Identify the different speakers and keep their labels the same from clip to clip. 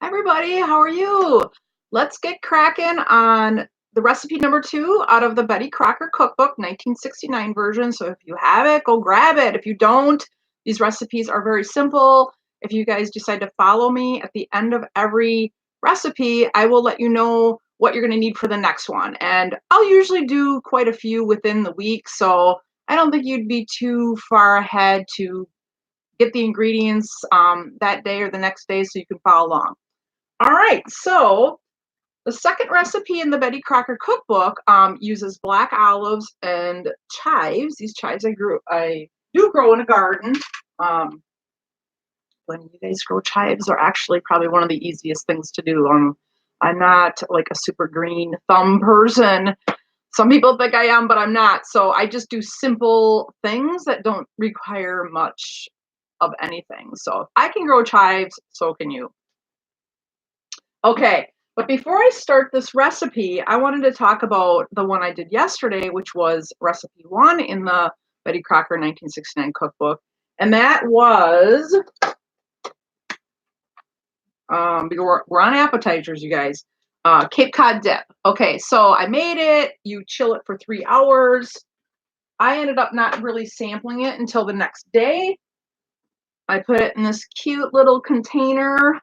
Speaker 1: Everybody, how are you? Let's get cracking on the recipe number 2 out of the Betty Crocker cookbook, 1969 version. So if you have it, go grab it. If you don't, these recipes are very simple. If you guys decide to follow me at the end of every recipe, I will let you know what you're going to need for the next one. And I'll usually do quite a few within the week, so I don't think you'd be too far ahead to get the ingredients that day or the next day so you can follow along. All right, so the second recipe in the Betty Crocker cookbook uses black olives and chives. These chives I do grow in a garden. When you guys grow chives are actually probably one of the easiest things to do. I'm not like a super green thumb person. Some people think I am, but I'm not. So I just do simple things that don't require much of anything. So if I can grow chives, so can you. Okay, but before I start this recipe, I wanted to talk about the one I did yesterday, which was recipe 1 in the Betty Crocker 1969 cookbook. And that was, we're on appetizers, you guys, Cape Cod dip. Okay, so I made it. You chill it for 3 hours. I ended up not really sampling it until the next day. I put it in this cute little container.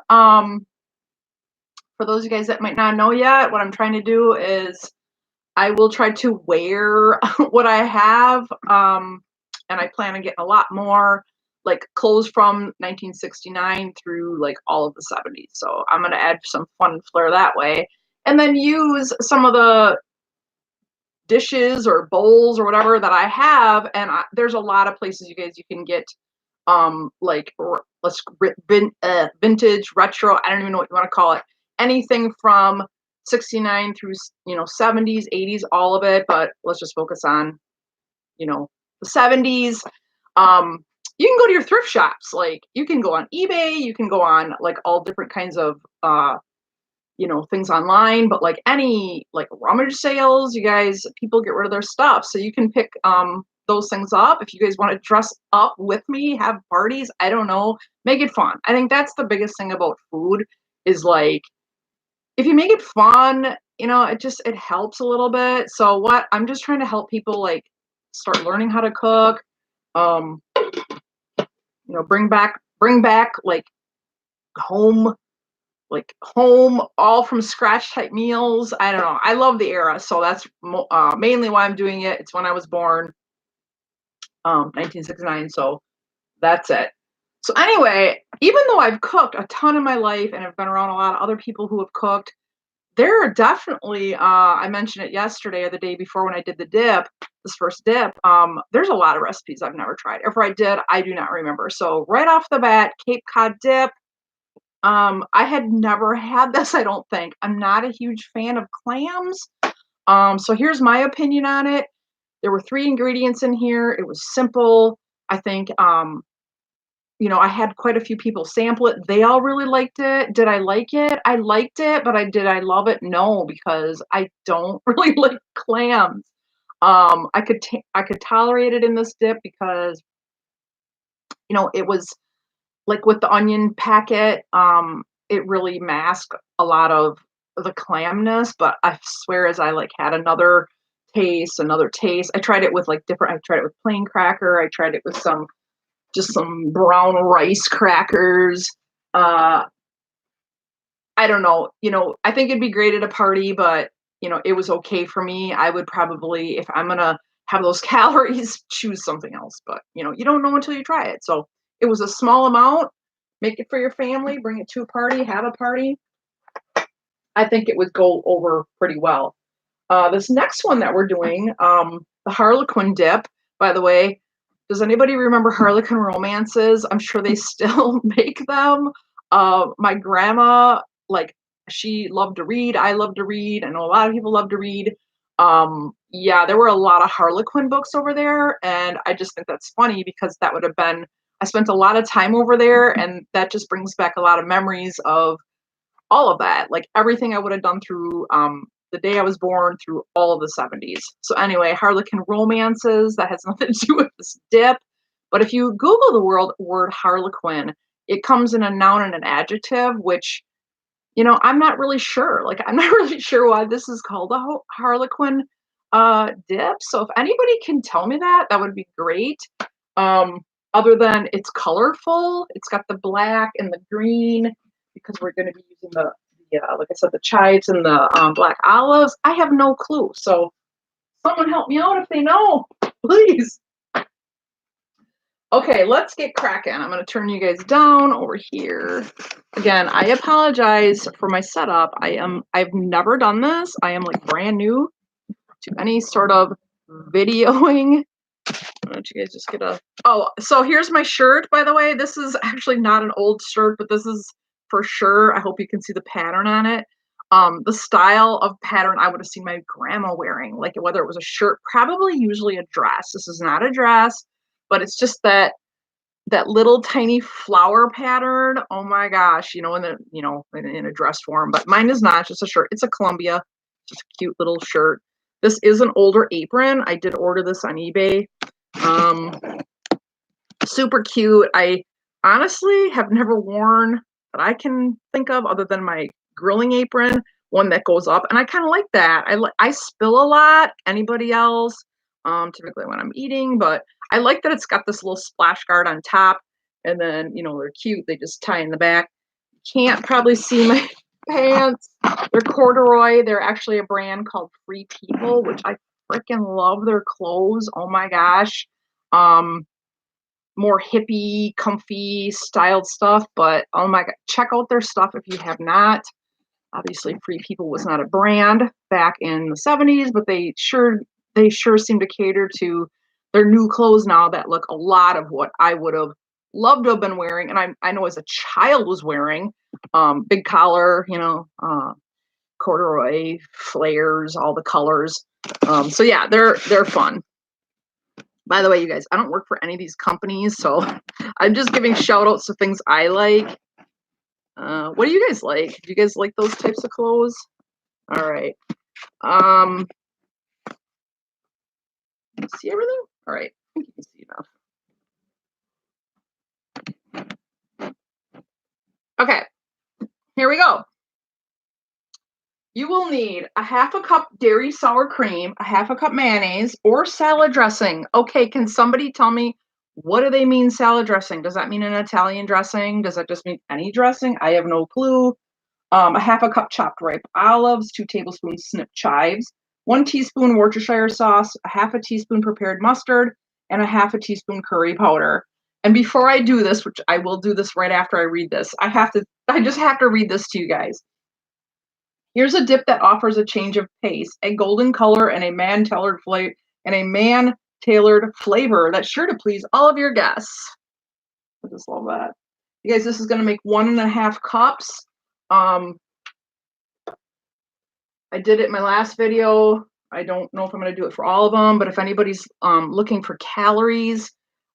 Speaker 1: For those of you guys that might not know yet, what I'm trying to do is I will try to wear what I have, and I plan on getting a lot more like clothes from 1969 through like all of the 70s. So I'm going to add some fun flair that way, and then use some of the dishes or bowls or whatever that I have. And there's a lot of places you guys you can get like vintage, retro, I don't even know what you want to call it, anything from 69 through 70s, 80s, all of it, but let's just focus on the 70s. You can go to your thrift shops, like you can go on eBay, you can go on like all different kinds of things online, but like any like rummage sales, you guys, people get rid of their stuff, so you can pick those things up. If you guys want to dress up with me, have parties, I don't know, make it fun. I think that's the biggest thing about food is like, if you make it fun, it helps a little bit. So what I'm just trying to help people like start learning how to cook, bring back home home all from scratch type meals. I don't know. I love the era. So that's mainly why I'm doing it. It's when I was born, 1969. So that's it. So anyway, even though I've cooked a ton in my life and I've been around a lot of other people who have cooked, there are definitely, I mentioned it yesterday or the day before when I did the dip, this first dip, there's a lot of recipes I've never tried. If I did, I do not remember. So right off the bat, Cape Cod dip. I had never had this, I don't think. I'm not a huge fan of clams. So here's my opinion on it. There were 3 ingredients in here. It was simple. I think, I had quite a few people sample it. They all really liked it. Did I like it? I liked it, but did I love it? No, because I don't really like clams. I could tolerate it in this dip because, it was like with the onion packet, it really masked a lot of the clamness, but I swear as I like had another taste. I tried it with I tried it with plain cracker. I tried it with some brown rice crackers. I don't know, I think it'd be great at a party, but it was okay for me. I would probably, if I'm gonna have those calories, choose something else, but you don't know until you try it. So it was a small amount. Make it for your family, bring it to a party, have a party. I think it would go over pretty well. This next one that we're doing, the Harlequin dip, by the way, does anybody remember Harlequin romances? I'm sure they still make them. My grandma, she loved to read. I love to read. I know a lot of people love to read. Yeah, there were a lot of Harlequin books over there, and I just think that's funny because that would have been, I spent a lot of time over there, and that just brings back a lot of memories of all of that, like everything I would have done through the day I was born through all of the 70s. So anyway, Harlequin romances, that has nothing to do with this dip. But if you Google the word Harlequin, it comes in a noun and an adjective, which I'm not really sure. Like, I'm not really sure why this is called a Harlequin dip. So if anybody can tell me that, that would be great. Um, Other than it's colorful, it's got the black and the green because we're going to be using like I said, the chives and the black olives. I have no clue. So someone help me out if they know, please. Okay, let's get cracking. I'm going to turn you guys down over here. Again, I apologize for my setup. I've never done this. I am like brand new to any sort of videoing. Why don't you guys just get oh, so here's my shirt, by the way. This is actually not an old shirt, but this is for sure. I hope you can see the pattern on it. The style of pattern I would have seen my grandma wearing, like whether it was a shirt, probably usually a dress. This is not a dress, but it's just that little tiny flower pattern. Oh my gosh, in a dress form, but mine is not, it's just a shirt. It's a Columbia, just a cute little shirt. This is an older apron. I did order this on eBay. Super cute. I honestly have never worn that I can think of other than my grilling apron, one that goes up, and I kind of like that. I spill a lot. Anybody else? Typically when I'm eating, but I like that it's got this little splash guard on top, and then they're cute. They just tie in the back. Can't probably see my pants. They're corduroy. They're actually a brand called Free People, which I freaking love their clothes. Oh my gosh. More hippie, comfy styled stuff, but oh my god, check out their stuff if you have not. Obviously, Free People was not a brand back in the 70s, but they sure seem to cater to their new clothes now that look a lot of what I would have loved to have been wearing, and I know as a child was wearing. Big collar, corduroy, flares, all the colors. So yeah, they're fun. By the way, you guys, I don't work for any of these companies, so I'm just giving shout outs to things I like. What do you guys like? Do you guys like those types of clothes? All right. See everything? All right. I think you can see enough. Okay. Here we go. You will need a half a cup dairy sour cream, a half a cup mayonnaise, or salad dressing. Okay, can somebody tell me, what do they mean salad dressing? Does that mean an Italian dressing? Does that just mean any dressing? I have no clue. A half a cup chopped ripe olives, 2 tablespoons snipped chives, 1 teaspoon Worcestershire sauce, a half a teaspoon prepared mustard, and a half a teaspoon curry powder. And before I do this, which I will do this right after I read this, I just have to read this to you guys. Here's a dip that offers a change of pace, a golden color, and a man-tailored flavor that's sure to please all of your guests. I just love that. You guys, this is going to make 1.5 cups. I did it in my last video. I don't know if I'm going to do it for all of them, but if anybody's looking for calories,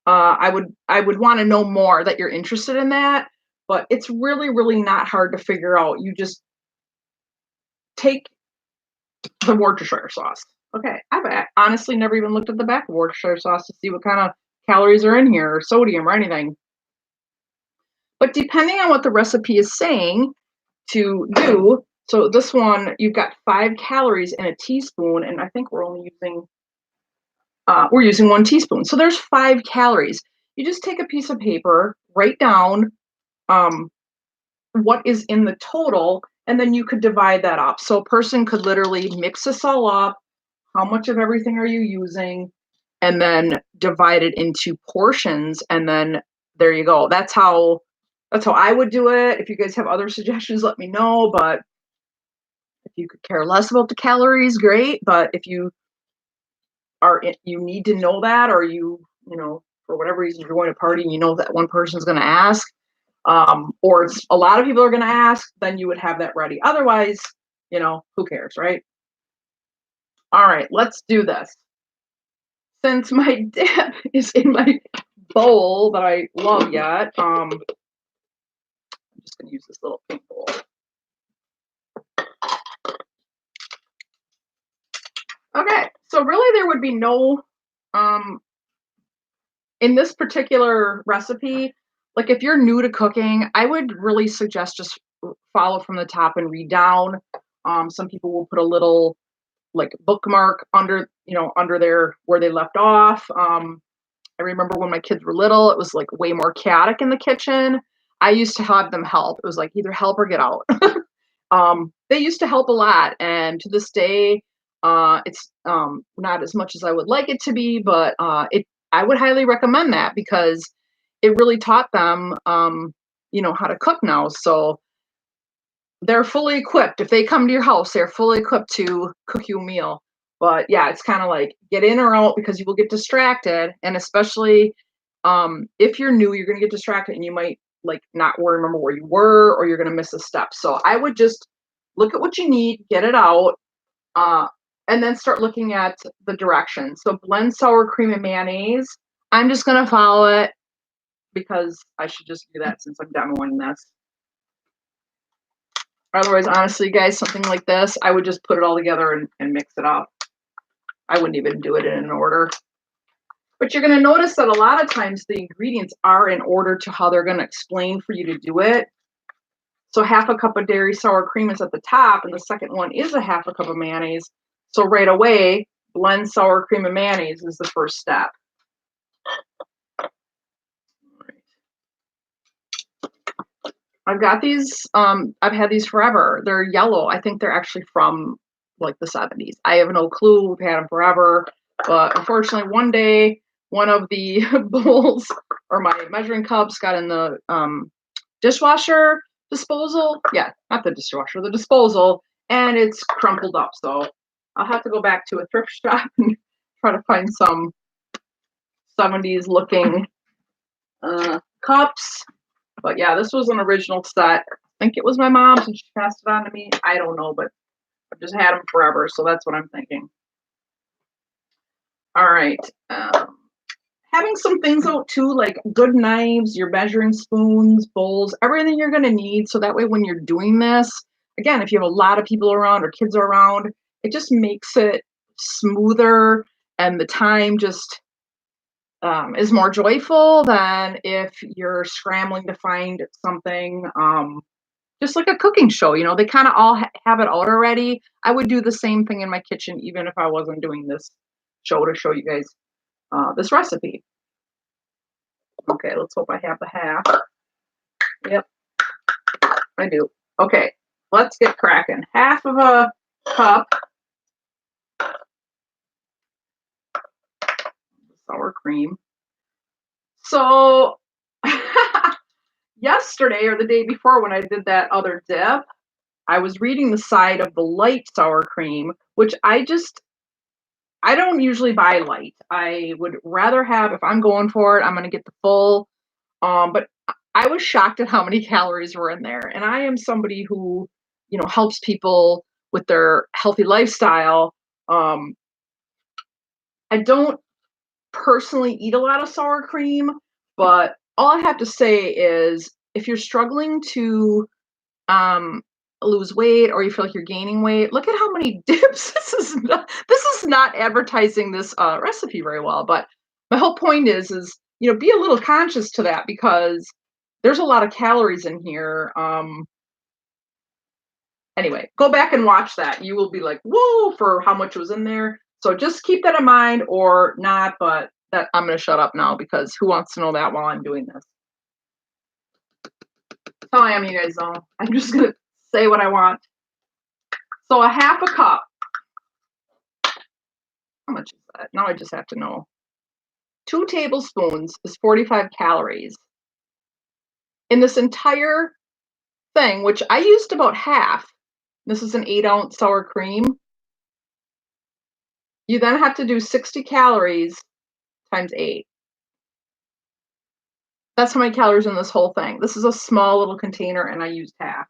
Speaker 1: I would want to know more that you're interested in that. But it's really, really not hard to figure out. You just take the Worcestershire sauce. Okay, I've honestly never even looked at the back of Worcestershire sauce to see what kind of calories are in here or sodium or anything. But depending on what the recipe is saying to do, so this one, you've got 5 calories in a teaspoon, and I think we're only using, 1 teaspoon. So there's 5 calories. You just take a piece of paper, write down what is in the total, and then you could divide that up. So a person could literally mix this all up. How much of everything are you using? And then divide it into portions, and then there you go. That's how I would do it. If you guys have other suggestions, let me know. But if you could care less about the calories, great. But if you need to know that, or for whatever reason you're going to a party and you know that one person's going to ask, or it's a lot of people are going to ask, then you would have that ready. Otherwise, who cares, right? All right, let's do this. Since my dip is in my bowl that I love yet, I'm just going to use this little pink bowl. Okay, so really there would be no, in this particular recipe, like if you're new to cooking, I would really suggest just follow from the top and read down. Some people will put a little like bookmark under, under there where they left off. I remember when my kids were little, it was like way more chaotic in the kitchen. I used to have them help. It was like either help or get out. They used to help a lot, and to this day, it's not as much as I would like it to be, but I would highly recommend that because it really taught them, how to cook now. So they're fully equipped. If they come to your house, they're fully equipped to cook you a meal. But yeah, it's kind of like get in or out because you will get distracted, and especially if you're new, you're gonna get distracted, and you might like not remember where you were, or you're gonna miss a step. So I would just look at what you need, get it out, uh, and then start looking at the directions. So blend sour cream and mayonnaise. I'm just gonna follow it because I should just do that since I'm demoing this. Otherwise, honestly, guys, something like this, I would just put it all together and mix it up. I wouldn't even do it in an order. But you're going to notice that a lot of times the ingredients are in order to how they're going to explain for you to do it. So half a cup of dairy sour cream is at the top, and the second one is a half a cup of mayonnaise. So right away, blend sour cream and mayonnaise is the first step. I've got these, I've had these forever. They're yellow. I think they're actually from like the 70s. I have no clue. We've had them forever. But unfortunately, one day, one of the bowls or my measuring cups got in the dishwasher disposal. Yeah, not the dishwasher, the disposal. And it's crumpled up. So I'll have to go back to a thrift shop and try to find some 70s looking cups. But yeah, this was an original set. I think it was my mom's and she passed it on to me. I don't know, but I've just had them forever. So that's what I'm thinking. All right. Having some things out too, like good knives, your measuring spoons, bowls, everything you're going to need. So that way when you're doing this, again, if you have a lot of people around or kids around, it just makes it smoother and the time just is more joyful than if you're scrambling to find something. Just like a cooking show, they kind of all have it out already. I would do the same thing in my kitchen, even if I wasn't doing this show to show you guys this recipe. Okay, let's hope I have the half. Yep, I do. Okay, let's get cracking. Half of a cup sour cream. So yesterday or the day before when I did that other dip, I was reading the side of the light sour cream, which I don't usually buy light. I would rather have, if I'm going for it, I'm going to get the full. But I was shocked at how many calories were in there. And I am somebody who, helps people with their healthy lifestyle. I don't personally eat a lot of sour cream, but all I have to say is if you're struggling to lose weight or you feel like you're gaining weight, look at how many dips. This is not advertising this recipe very well, but my whole point is be a little conscious to that because there's a lot of calories in here. Anyway, go back and watch that. You will be like, whoa, for how much was in there. So just keep that in mind or not, but that I'm going to shut up now because who wants to know that while I'm doing this? That's how I am, you guys know. I'm just going to say what I want. So a half a cup. How much is that? Now I just have to know. 2 tablespoons is 45 calories. In this entire thing, which I used about half, this is an 8-ounce sour cream. You then have to do 60 calories times 8. That's how many calories in this whole thing. This is a small little container and I used half.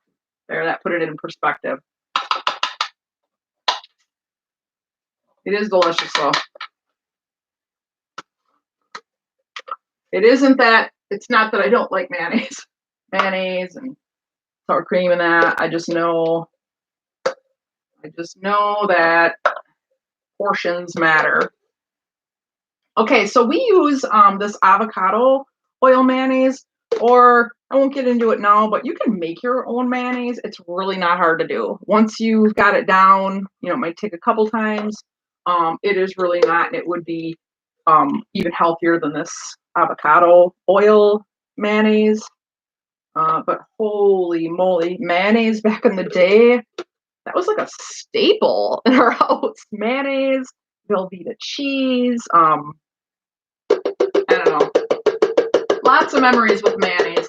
Speaker 1: There, that put it in perspective. It is delicious though. It's not that I don't like mayonnaise and sour cream and that. I just know that portions matter. Okay, so we use this avocado oil mayonnaise. Or I won't get into it now, but you can make your own mayonnaise. It's really not hard to do. Once you've got it down, it might take a couple times. It is really not, and it would be even healthier than this avocado oil mayonnaise. But holy moly, mayonnaise back in the day, that was like a staple in our house. Mayonnaise, Velveeta cheese. I don't know. Lots of memories with mayonnaise.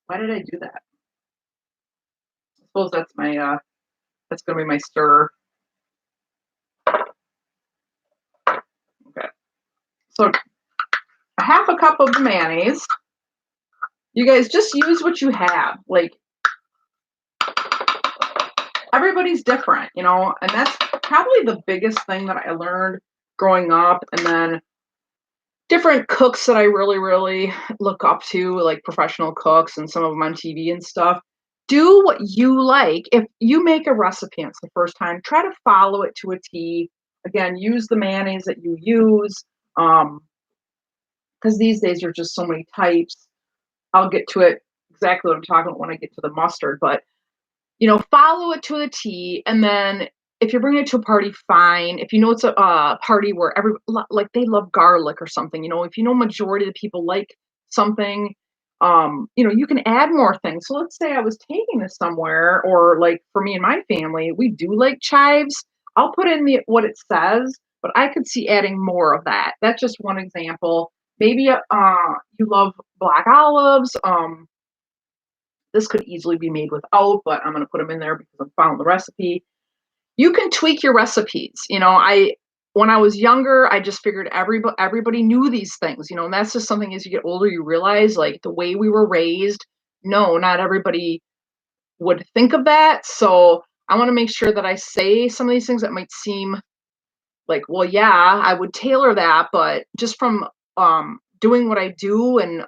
Speaker 1: Why did I do that? I suppose that's gonna be my stir. Okay. So a half a cup of the mayonnaise. You guys just use what you have. Like everybody's different, and that's probably the biggest thing that I learned growing up. And then different cooks that I really, really look up to, like professional cooks and some of them on TV and stuff. Do what you like. If you make a recipe and it's the first time, try to follow it to a T. Again, use the mayonnaise that you use. Because these days there's just so many types. I'll get to it exactly what I'm talking about when I get to the mustard, but follow it to the T. And then if you're bringing it to a party, fine. If you know it's a party where like they love garlic or something, if you know majority of the people like something, you can add more things. So let's say I was taking this somewhere, or like for me and my family, we do like chives. I'll put in what it says, but I could see adding more of that. That's just one example. Maybe you love black olives. This could easily be made without, but I'm going to put them in there because I'm following the recipe. You can tweak your recipes. When I was younger, I just figured everybody knew these things, and that's just something as you get older, you realize like the way we were raised, no, not everybody would think of that. So I want to make sure that I say some of these things that might seem like, well, yeah, I would tailor that, but just from doing what I do and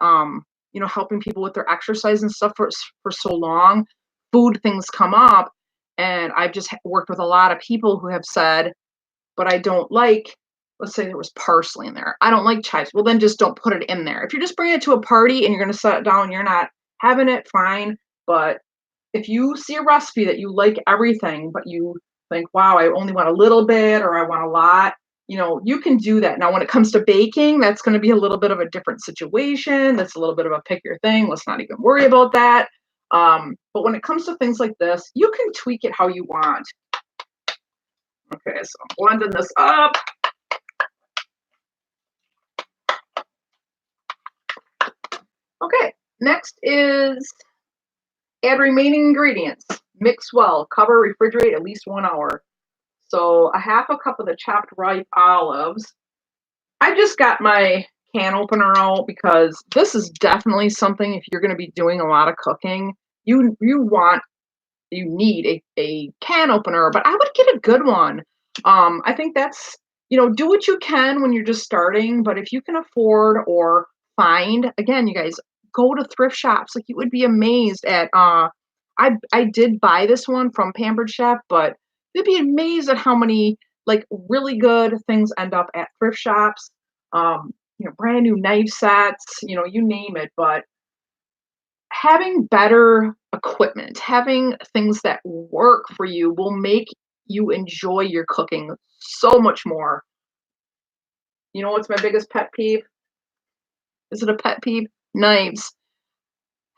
Speaker 1: helping people with their exercise and stuff for so long, food things come up, and I've just worked with a lot of people who have said, but I don't like. Let's say there was parsley in there. I don't like chives. Well, then just don't put it in there. If you're just bringing it to a party and you're going to set it down, you're not having it, fine. But if you see a recipe that you like everything, but you think, wow, I only want a little bit or I want a lot, you can do that. Now, when it comes to baking, that's going to be a little bit of a different situation. That's a little bit of a pick your thing. Let's not even worry about that. But when it comes to things like this, you can tweak it how you want. Okay, so I'm blending this up. Okay, next is add remaining ingredients. Mix well. Cover, refrigerate at least 1 hour. So a half a cup of the chopped ripe olives. I just got my can opener out because this is definitely something, if you're going to be doing a lot of cooking, you need a can opener, but I would get a good one. I think that's, do what you can when you're just starting, but if you can afford or find, again, you guys, go to thrift shops. Like you would be amazed at, I did buy this one from Pampered Chef, but you'd be amazed at how many like really good things end up at thrift shops. Brand new knife sets, you name it, but having better equipment, having things that work for you will make you enjoy your cooking so much more. You know what's my biggest pet peeve? Is it a pet peeve? Knives.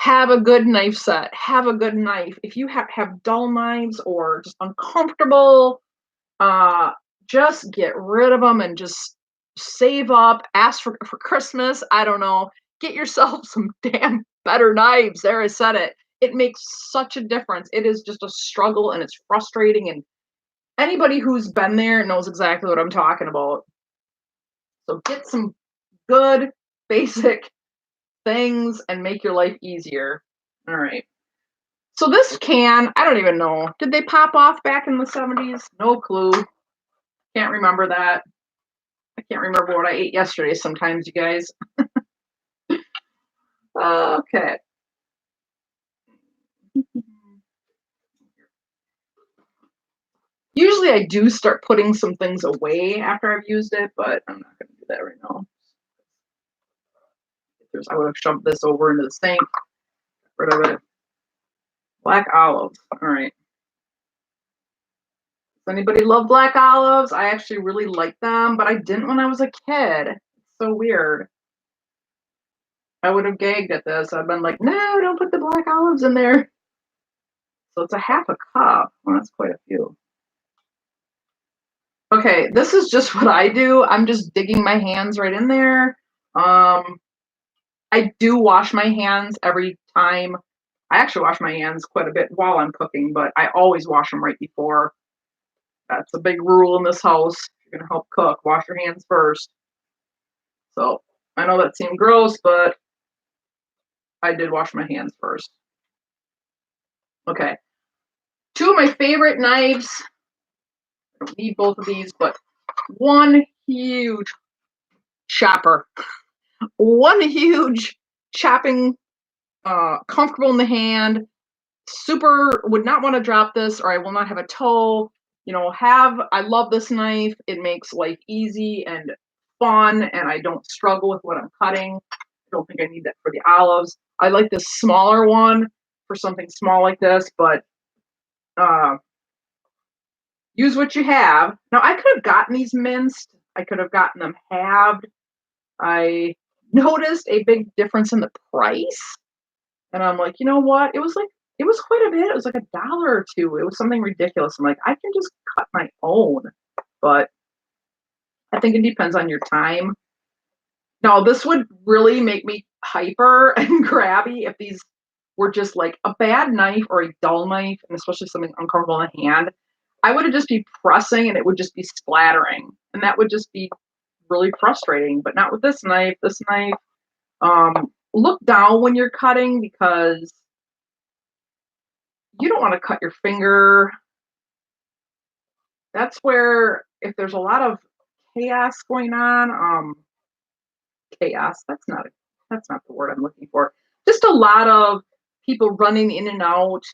Speaker 1: Have a good knife set. Have a good knife. If you have dull knives or just uncomfortable, uh, just get rid of them and just save up. Ask for Christmas. I don't know. Get yourself some damn better knives. There, I said it. It makes such a difference. It is just a struggle and it's frustrating. And anybody who's been there knows exactly what I'm talking about. So get some good basic things and make your life easier. All right. So this can, I don't even know. Did they pop off back in the 70s? No clue. Can't remember that. I can't remember what I ate yesterday sometimes, you guys. Okay. Usually I do start putting some things away after I've used it, but I'm not going to do that right now. I would have shoved this over into the sink. Rid of it. Black olives. All right. Does anybody love black olives? I actually really like them, but I didn't when I was a kid. It's so weird. I would have gagged at this. I've been like, no, don't put the black olives in there. So it's a half a cup. Well, that's quite a few. Okay, this is just what I do. I'm just digging my hands right in there. I do wash my hands every time. I actually wash my hands quite a bit while I'm cooking, but I always wash them right before. That's a big rule in this house. If you're gonna help cook, wash your hands first. So I know that seemed gross, but I did wash my hands first. Okay. Two of my favorite knives. I don't need both of these, but one huge chopper. One huge chopping, comfortable in the hand. Super would not want to drop this, or I will not have a toe. I love this knife. It makes life easy and fun, and I don't struggle with what I'm cutting. I don't think I need that for the olives. I like this smaller one for something small like this, but uh, use what you have. Now, I could have gotten these minced. I could have gotten them halved. I noticed a big difference in the price, and I'm like, you know what? It was quite a bit. It was like $1 or two. It was something ridiculous. I'm like, I can just cut my own, but I think it depends on your time. Now, this would really make me hyper and grabby if these were just like a bad knife or a dull knife, and especially something uncomfortable in the hand. I would just be pressing and it would just be splattering, and that would just be really frustrating. But not with this knife. This knife, look down when you're cutting because you don't want to cut your finger. That's where if there's a lot of chaos going on, chaos, that's not the word I'm looking for. Just a lot of people running in and out.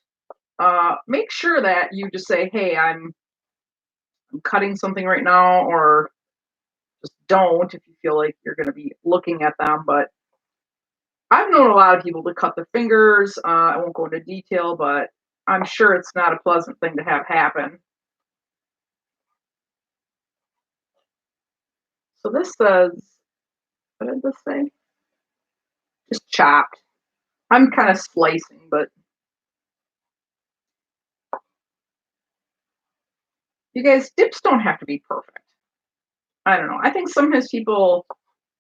Speaker 1: Make sure that you just say, "Hey, I'm cutting something right now," or just don't if you feel like you're going to be looking at them. But I've known a lot of people to cut their fingers. I won't go into detail, but I'm sure it's not a pleasant thing to have happen. So this says, what did this say? Just chopped. I'm kind of slicing, but you guys, dips don't have to be perfect. I don't know. I think sometimes people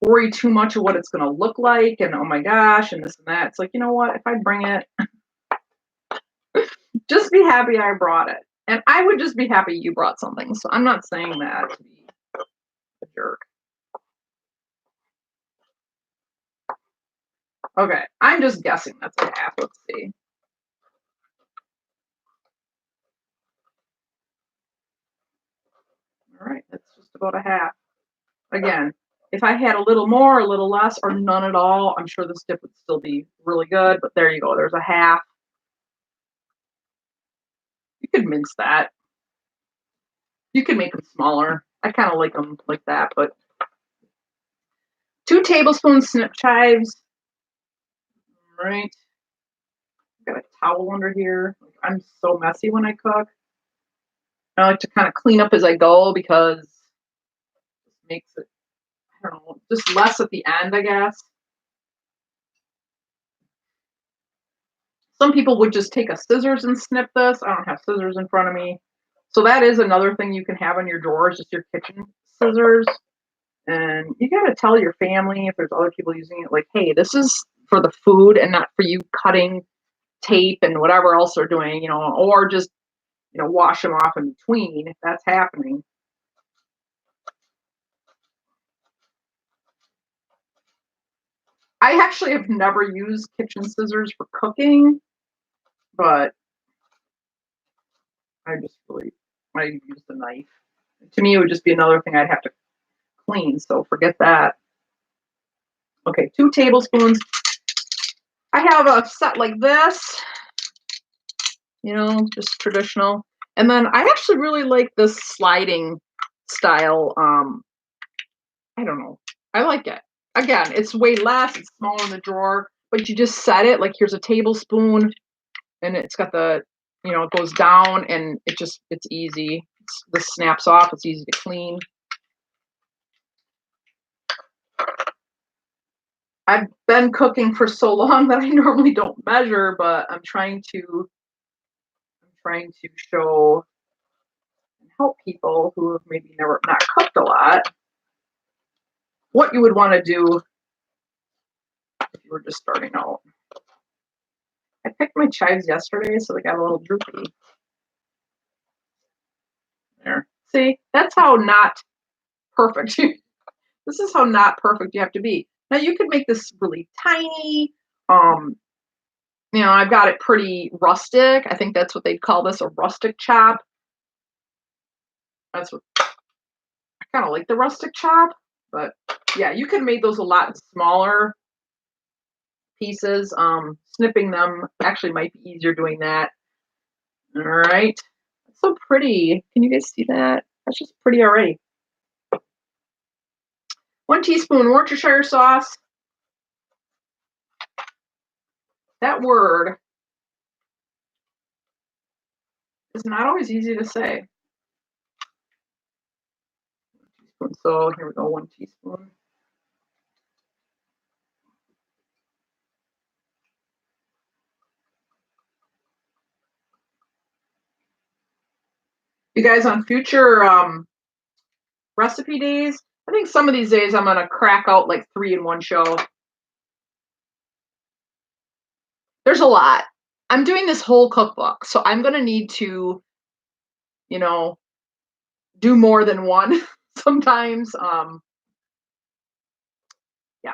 Speaker 1: worry too much of what it's going to look like and oh my gosh, and this and that. It's like, you know what? If I bring it, just be happy I brought it. And I would just be happy you brought something. So I'm not saying that to be a jerk. Okay. I'm just guessing that's a half. Let's see. All right. That's just about a half. Again, if I had a little more, a little less, or none at all, I'm sure this dip would still be really good. But there you go. There's a half. You could mince that. You can make them smaller. I kind of like them like that, but 2 tablespoons snip chives. All right. Got a towel under here. I'm so messy when I cook. I like to kind of clean up as I go because it makes it, I don't know, just less at the end, I guess. Some people would just take a scissors and snip this. I don't have scissors in front of me. So that is another thing you can have on your drawers, just your kitchen scissors. And you got to tell your family if there's other people using it, like, hey, this is for the food and not for you cutting tape and whatever else they're doing, or just, wash them off in between if that's happening. I actually have never used kitchen scissors for cooking, but I use the knife. To me, it would just be another thing I'd have to clean, so forget that. Okay, 2 tablespoons. I have a set like this, just traditional. And then I actually really like this sliding style. I don't know. I like it. Again, it's way less, it's smaller in the drawer, but you just set it like here's a tablespoon and it's got the, it goes down and it's easy. This snaps off, it's easy to clean. I've been cooking for so long that I normally don't measure, but I'm trying to show and help people who have maybe never not cooked a lot what you would want to do if you were just starting out. I picked my chives yesterday, so they got a little droopy. There. See, that's how not perfect this is how not perfect you have to be. Now you could make this really tiny. I've got it pretty rustic. I think that's what they'd call this, a rustic chop. That's what I kind of like, the rustic chop, but yeah, you could make those a lot smaller pieces. Snipping them actually might be easier doing that. All right. That's so pretty. Can you guys see that? That's just pretty already. 1 teaspoon Worcestershire sauce. That word is not always easy to say. So here we go, 1 teaspoon. You guys, on future recipe days, I think some of these days I'm gonna crack out like 3 in one show. There's a lot. I'm doing this whole cookbook, so I'm gonna need to, do more than one sometimes. Yeah,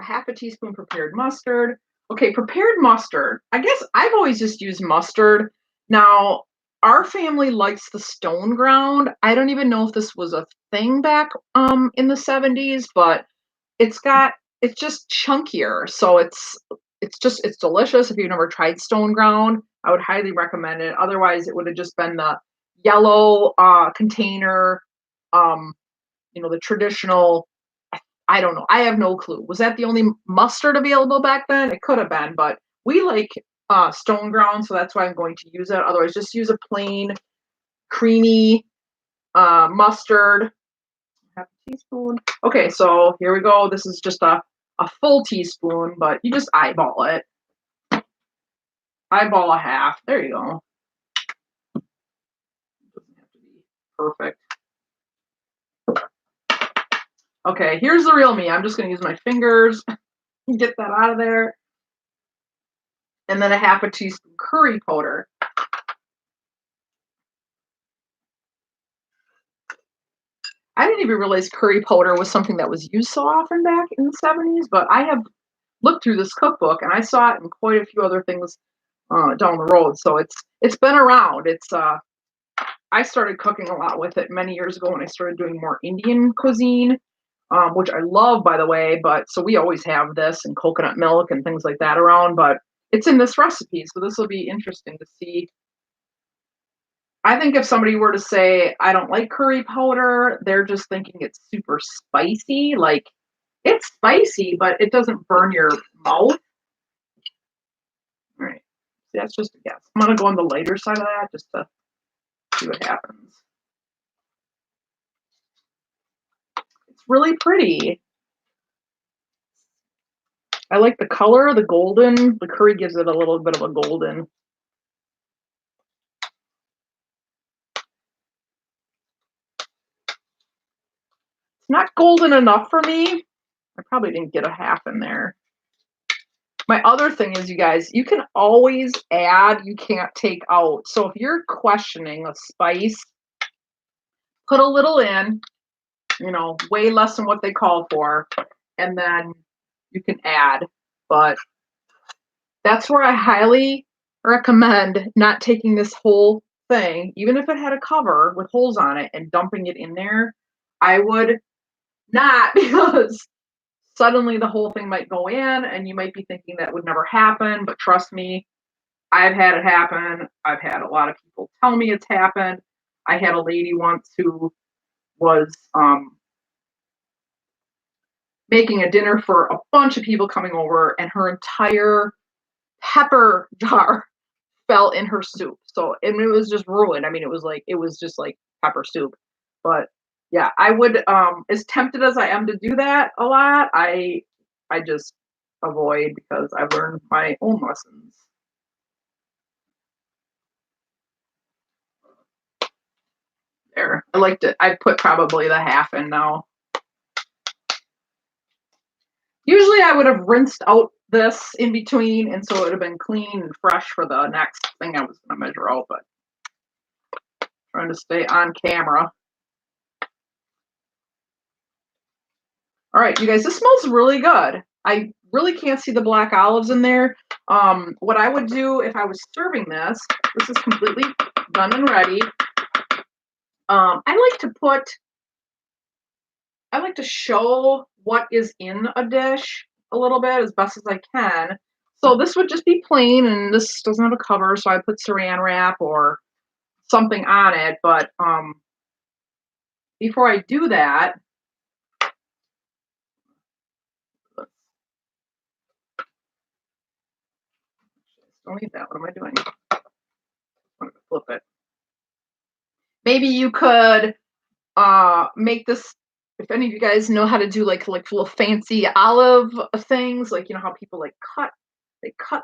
Speaker 1: a half a teaspoon prepared mustard. Okay, prepared mustard. I guess I've always just used mustard. Now, our family likes the stone ground. I don't even know if this was a thing back in the 70s, but it's got it's just chunkier. So it's delicious. If you've never tried stone ground, I would highly recommend it. Otherwise, it would have just been the yellow container, the traditional. I don't know. I have no clue. Was that the only mustard available back then? It could have been, but we like stone ground, so that's why I'm going to use it. Otherwise, just use a plain creamy mustard. Half a teaspoon. Okay, so here we go. This is just a full teaspoon, but you just eyeball it. Eyeball a half. There you go. Doesn't have to be perfect. Okay, here's the real me. I'm just going to use my fingers and get that out of there. And then a half a teaspoon curry powder. I didn't even realize curry powder was something that was used so often back in the 70s, but I have looked through this cookbook and I saw it in quite a few other things down the road. So it's been around. I started cooking a lot with it many years ago when I started doing more Indian cuisine, which I love, by the way. But so we always have this and coconut milk and things like that around, but it's in this recipe. So this will be interesting to see. I think if somebody were to say, I don't like curry powder, they're just thinking it's super spicy. Like, it's spicy, but it doesn't burn your mouth. All right. See, that's just a guess. I'm going to go on the lighter side of that just to see what happens. It's really pretty. I like the color, the golden. The curry gives it a little bit of a golden. It's not golden enough for me. I probably didn't get a half in there. My other thing is, you guys, you can always add, you can't take out. So if you're questioning a spice, put a little in, way less than what they call for, and then you can add. But that's where I highly recommend not taking this whole thing, even if it had a cover with holes on it, and dumping it in there. I would not, because suddenly the whole thing might go in and you might be thinking that would never happen. But trust me, I've had it happen. I've had a lot of people tell me it's happened. I had a lady once who was making a dinner for a bunch of people coming over, and her entire pepper jar fell in her soup. So, and it was just ruined. I mean, it was just like pepper soup. But yeah, I would as tempted as I am to do that a lot, I just avoid because I've learned my own lessons. There. I liked it. I put probably the half in now. Usually I would have rinsed out this in between, and so it would have been clean and fresh for the next thing I was going to measure out, but trying to stay on camera. All right, you guys, this smells really good. I really can't see the black olives in there. What I would do if I was serving this is completely done and ready. I like to show what is in a dish a little bit as best as I can. So this would just be plain, and this doesn't have a cover, so I put saran wrap or something on it. But before I do that, don't need that. What am I doing? I'm gonna flip it. Maybe you could make this, if any of you guys know how to do like little fancy olive things, like you know how people like cut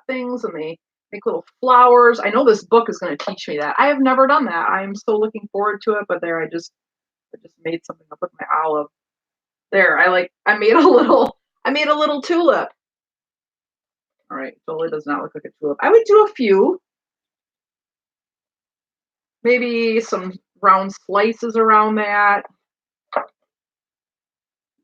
Speaker 1: things and they make little flowers. I know this book is going to teach me that. I have never done that. I am so looking forward to it, but there I just made something up with my olive. There, I made a little tulip. All right, totally does not look like a tulip. I would do a few, maybe some round slices around that.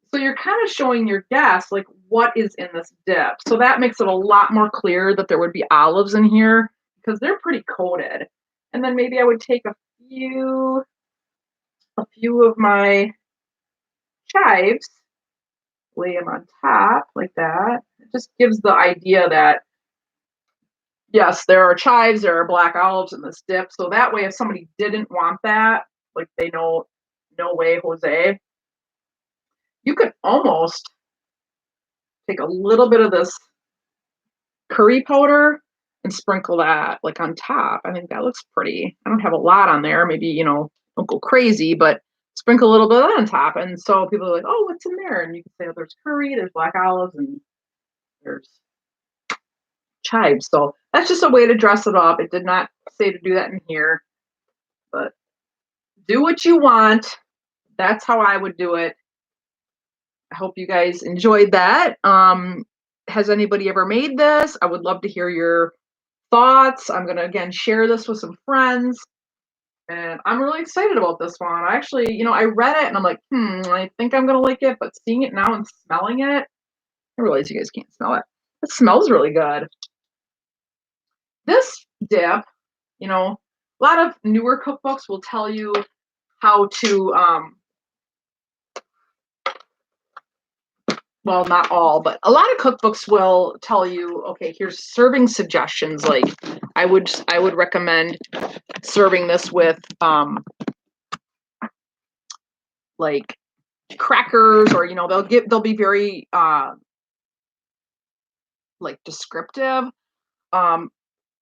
Speaker 1: So you're kind of showing your guests like what is in this dip. So that makes it a lot more clear that there would be olives in here because they're pretty coated. And then maybe I would take a few of my chives, lay them on top like that. It just gives the idea that yes, there are chives, there are black olives in this dip. So that way, if somebody didn't want that, like they know, no way, Jose, you could almost take a little bit of this curry powder and sprinkle that like on top. I think that looks pretty. I don't have a lot on there. Maybe, don't go crazy, but sprinkle a little bit on top. And so people are like, oh, what's in there? And you can say, oh, there's curry, there's black olives, and there's chives. So that's just a way to dress it up. It did not say to do that in here, but do what you want. That's how I would do it. I hope you guys enjoyed that. Has anybody ever made this? I would love to hear your thoughts. I'm going to again share this with some friends. And I'm really excited about this one. I actually, I read it and I'm like, I think I'm going to like it. But seeing it now and smelling it, I realize you guys can't smell it. It smells really good. This dip, a lot of newer cookbooks will tell you how to, well, not all, but a lot of cookbooks will tell you, okay, here's serving suggestions. Like I would recommend serving this with like crackers, or they'll be very like descriptive.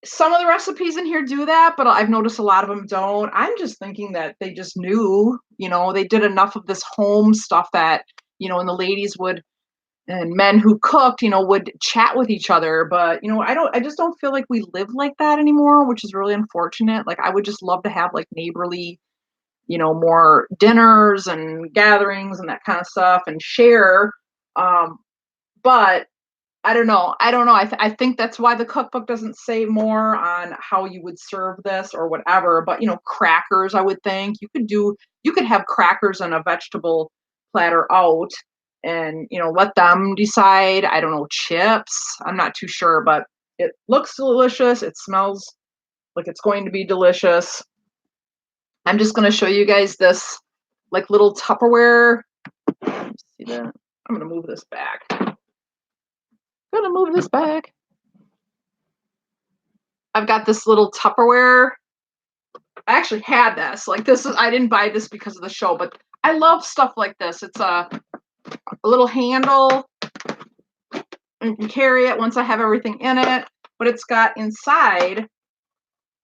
Speaker 1: Some of the recipes in here do that, but I've noticed a lot of them don't. I'm just thinking that they just knew, they did enough of this home stuff that, and the ladies would, and men who cooked, would chat with each other. But, I just don't feel like we live like that anymore, which is really unfortunate. Like I would just love to have like neighborly, more dinners and gatherings and that kind of stuff and share. But I don't know. I think that's why the cookbook doesn't say more on how you would serve this or whatever. But crackers, I would think you could have crackers and a vegetable platter out, and let them decide. I don't know, chips. I'm not too sure, but it looks delicious. It smells like it's going to be delicious. I'm just going to show you guys this like little Tupperware. See that? I'm going to move this back. I've got this little Tupperware. I actually had this. Like I didn't buy this because of the show, but I love stuff like this. It's a little handle. You can carry it once I have everything in it, but it's got inside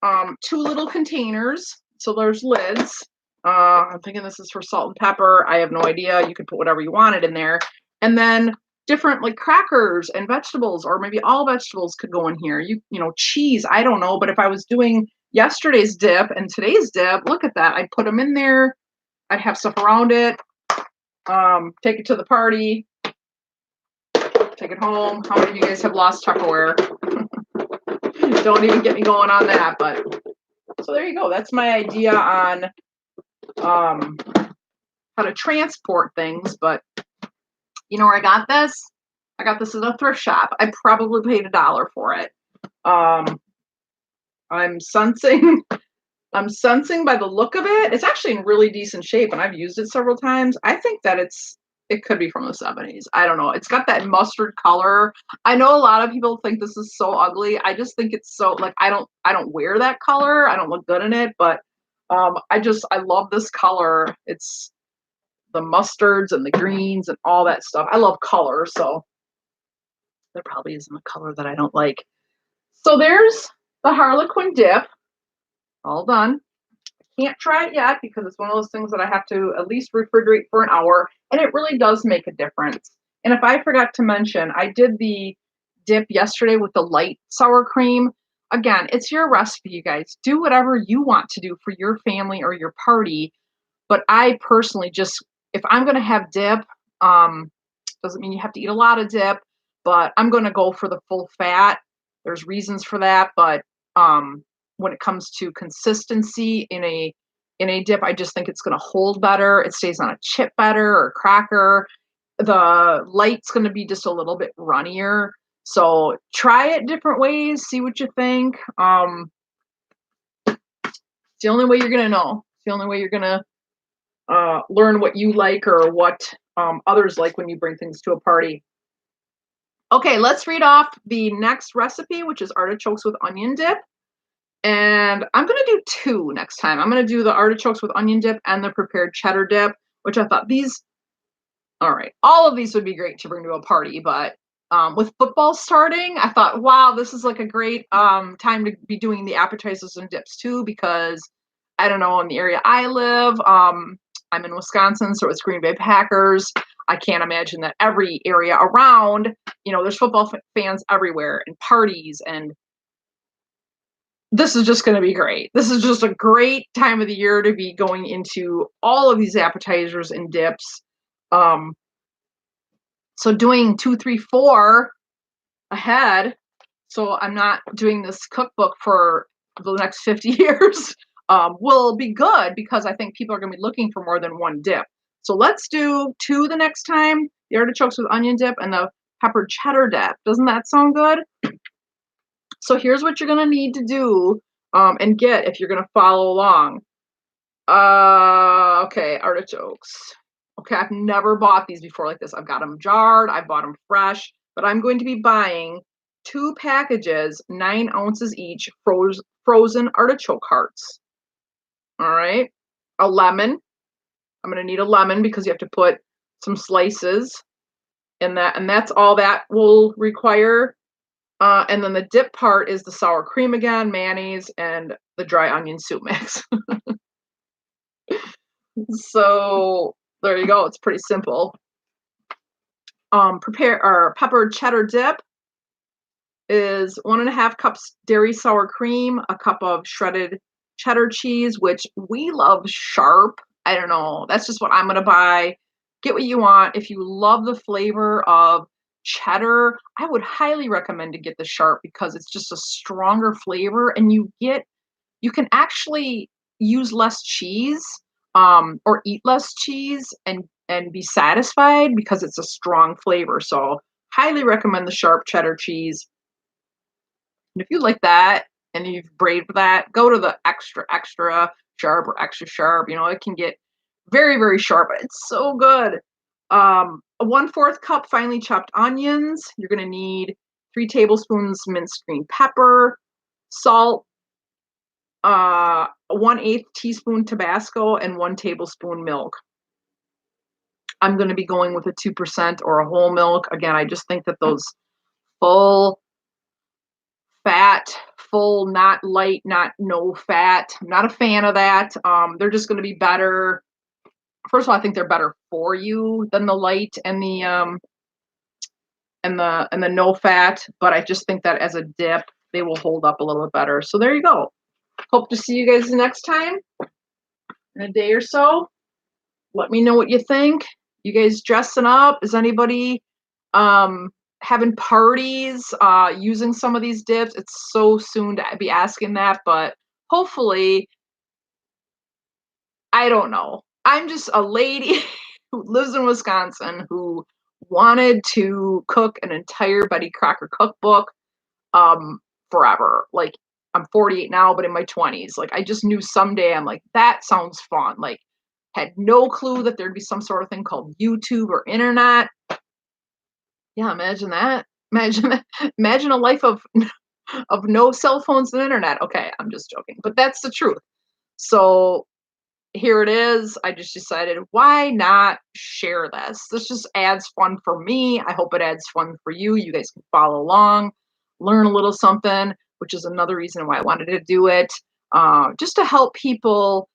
Speaker 1: 2 little containers. So there's lids. I'm thinking this is for salt and pepper. I have no idea. You could put whatever you wanted in there. And then different like crackers and vegetables, or maybe all vegetables could go in here. You know, cheese, I don't know. But if I was doing yesterday's dip and today's dip, look at that. I'd put them in there. I'd have stuff around it. Take it to the party. Take it home. How many of you guys have lost Tupperware? Don't even get me going on that. But so there you go. That's my idea on how to transport things. But you know where I got this? I got this at a thrift shop. I probably paid $1 for it. I'm sensing by the look of it, it's actually in really decent shape, and I've used it several times. I think that it could be from the 70s. I don't know. It's got that mustard color. I know a lot of people think this is so ugly. I just think it's so, like, I don't wear that color. I don't look good in it, but I love this color. It's the mustards and the greens and all that stuff. I love color, so there probably isn't a color that I don't like. So there's the Harlequin Dip, all done. Can't try it yet because it's one of those things that I have to at least refrigerate for an hour, and it really does make a difference. And if I forgot to mention, I did the dip yesterday with the light sour cream. Again, it's your recipe, you guys. Do whatever you want to do for your family or your party. But I personally just, if I'm going to have dip, doesn't mean you have to eat a lot of dip, but I'm going to go for the full fat. There's reasons for that, but when it comes to consistency in a dip, I just think it's going to hold better. It stays on a chip better or cracker. The light's going to be just a little bit runnier. So try it different ways. See what you think. It's the only way you're going to know. It's the only way you're going to learn what you like or what others like when you bring things to a party. Okay, let's read off the next recipe, which is artichokes with onion dip. And I'm going to do 2 next time. I'm going to do the artichokes with onion dip and the prepared cheddar dip, which I thought all right, all of these would be great to bring to a party. But with football starting, I thought, wow, this is like a great time to be doing the appetizers and dips too, because I don't know, in the area I live, I'm in Wisconsin, so it's Green Bay Packers. I can't imagine that every area around, there's football fans everywhere and parties, and this is just going to be great. This is just a great time of the year to be going into all of these appetizers and dips. So doing 2, 3, 4 ahead, so I'm not doing this cookbook for the next 50 years, will be good, because I think people are going to be looking for more than one dip. So let's do 2 the next time, the artichokes with onion dip and the peppered cheddar dip. Doesn't that sound good? So here's what you're going to need to do and get if you're going to follow along. Okay, artichokes. Okay, I've never bought these before like this. I've got them jarred, I bought them fresh, but I'm going to be buying 2 packages, 9 ounces each, frozen artichoke hearts. All right, a lemon. I'm going to need a lemon because you have to put some slices in that, and that's all that will require. And then the dip part is the sour cream again, mayonnaise, and the dry onion soup mix. So there you go. It's pretty simple. Prepare our peppered cheddar dip is 1.5 cups dairy sour cream, a cup of shredded cheddar cheese, which we love sharp. I don't know. That's just what I'm going to buy. Get what you want. If you love the flavor of cheddar, I would highly recommend to get the sharp, because it's just a stronger flavor, and you can actually use less cheese or eat less cheese and be satisfied, because it's a strong flavor. So highly recommend the sharp cheddar cheese. And if you like that and you've braved that, go to the extra sharp or extra sharp. It can get very, very sharp. It's so good. 1/4 cup finely chopped onions. You're going to need 3 tablespoons minced green pepper, salt, 1/8 teaspoon Tabasco, and 1 tablespoon milk. I'm going to be going with a 2% or a whole milk. Again, I just think that those full fat, full, not light, not no fat. I'm not a fan of that. They're just going to be better. First of all, I think they're better for you than the light and the no fat. But I just think that as a dip, they will hold up a little bit better. So there you go. Hope to see you guys next time in a day or so. Let me know what you think. You guys dressing up? Is anybody um having parties using some of these dips? It's so soon to be asking that, but hopefully, I don't know. I'm just a lady who lives in Wisconsin who wanted to cook an entire Betty Crocker cookbook um forever. Like, I'm 48 now, but in my 20s, like, I just knew someday, I'm like, that sounds fun. Like, had no clue that there'd be some sort of thing called YouTube or internet. Yeah, imagine that. Imagine that. Imagine a life of no cell phones and internet. Okay, I'm just joking, but that's the truth. So here it is. I just decided, why not share this? This just adds fun for me. I hope it adds fun for you. You guys can follow along, learn a little something, which is another reason why I wanted to do it. Just to help people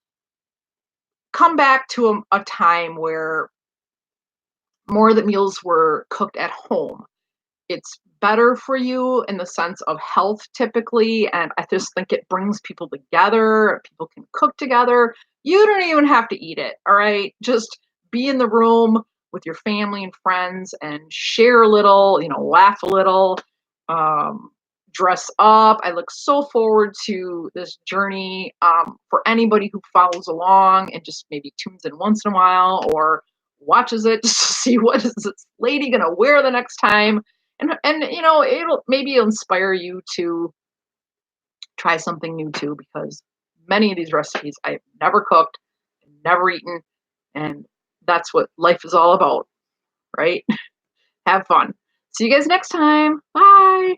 Speaker 1: come back to a time where more of the meals were cooked at home. It's better for you in the sense of health typically, and I just think it brings people together. People can cook together. You don't even have to eat it, all right? Just be in the room with your family and friends and share a little, laugh a little, um, dress up. I look so forward to this journey for anybody who follows along and just maybe tunes in once in a while or watches it just to see what is this lady gonna wear the next time. And it'll inspire you to try something new too, because many of these recipes I've never cooked, never eaten, and that's what life is all about, right? Have fun. See you guys next time. Bye.